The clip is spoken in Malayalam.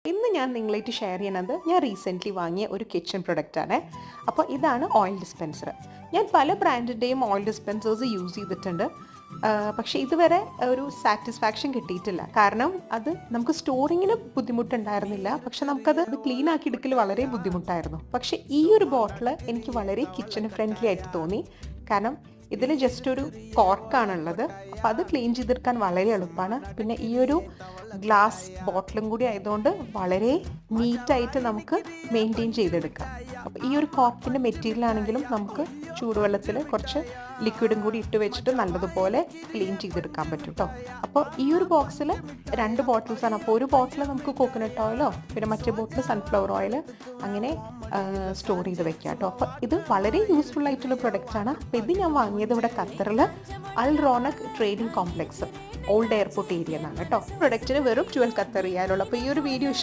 ഇന്ന് ഞാൻ നിങ്ങളായിട്ട് ഷെയർ ചെയ്യുന്നത് ഞാൻ റീസെൻ്റ്ലി വാങ്ങിയ ഒരു കിച്ചൺ പ്രൊഡക്റ്റാണ്. അപ്പോൾ ഇതാണ് ഓയിൽ ഡിസ്പെൻസർ. ഞാൻ പല ബ്രാൻഡിൻ്റെയും ഓയിൽ ഡിസ്പെൻസേഴ്സ് യൂസ് ചെയ്തിട്ടുണ്ട്. പക്ഷേ ഇതുവരെ ഒരു സാറ്റിസ്ഫാക്ഷൻ കിട്ടിയിട്ടില്ല. കാരണം അത് നമുക്ക് സ്റ്റോറിങ്ങിന് ബുദ്ധിമുട്ടുണ്ടായിരുന്നില്ല, പക്ഷെ നമുക്കത് ക്ലീൻ ആക്കി എടുക്കൽ വളരെ ബുദ്ധിമുട്ടായിരുന്നു. പക്ഷേ ഈ ഒരു ബോട്ടിൽ എനിക്ക് വളരെ കിച്ചൺ ഫ്രണ്ട്ലി ആയിട്ട് തോന്നി. കാരണം ഇതിന് ജസ്റ്റ് ഒരു കോർക്കാണുള്ളത്, അപ്പോൾ അത് ക്ലീൻ ചെയ്തെടുക്കാൻ വളരെ എളുപ്പമാണ്. പിന്നെ ഈ ഒരു ഗ്ലാസ് ബോട്ടിലും കൂടി ആയതുകൊണ്ട് വളരെ നീറ്റായിട്ട് നമുക്ക് മെയിൻറ്റെയിൻ ചെയ്തെടുക്കാം. അപ്പോൾ ഈ ഒരു കോർക്കിൻ്റെ മെറ്റീരിയൽ ആണെങ്കിലും നമുക്ക് ചൂടുവെള്ളത്തിൽ കുറച്ച് ലിക്വിഡും കൂടി ഇട്ട് വെച്ചിട്ട് നല്ലതുപോലെ ക്ലീൻ ചെയ്തെടുക്കാൻ പറ്റും കേട്ടോ. അപ്പോൾ ഈ ഒരു ബോക്സിൽ 2 ബോട്ടിൽസാണ്. അപ്പോൾ ഒരു ബോട്ടിൽ നമുക്ക് കോക്കനട്ട് ഓയിലോ പിന്നെ മറ്റേ ബോട്ടിൽ സൺഫ്ലവർ ഓയിൽ അങ്ങനെ സ്റ്റോർ ചെയ്ത് വെക്കാം കേട്ടോ. അപ്പോൾ ഇത് വളരെ യൂസ്ഫുൾ ആയിട്ടുള്ള പ്രൊഡക്റ്റാണ്. അപ്പോൾ ഇത് ഞാൻ വാങ്ങിയത് ഇവിടെ ഖത്തറിൽ Al Ronak trading complex old airport area എന്നാണ് കേട്ടോ. പ്രൊഡക്റ്റിന് വെറും 12 ഖത്തർ റിയാലുള്ളൂ. അപ്പോൾ ഈ ഒരു വീഡിയോ ഇഷ്ടം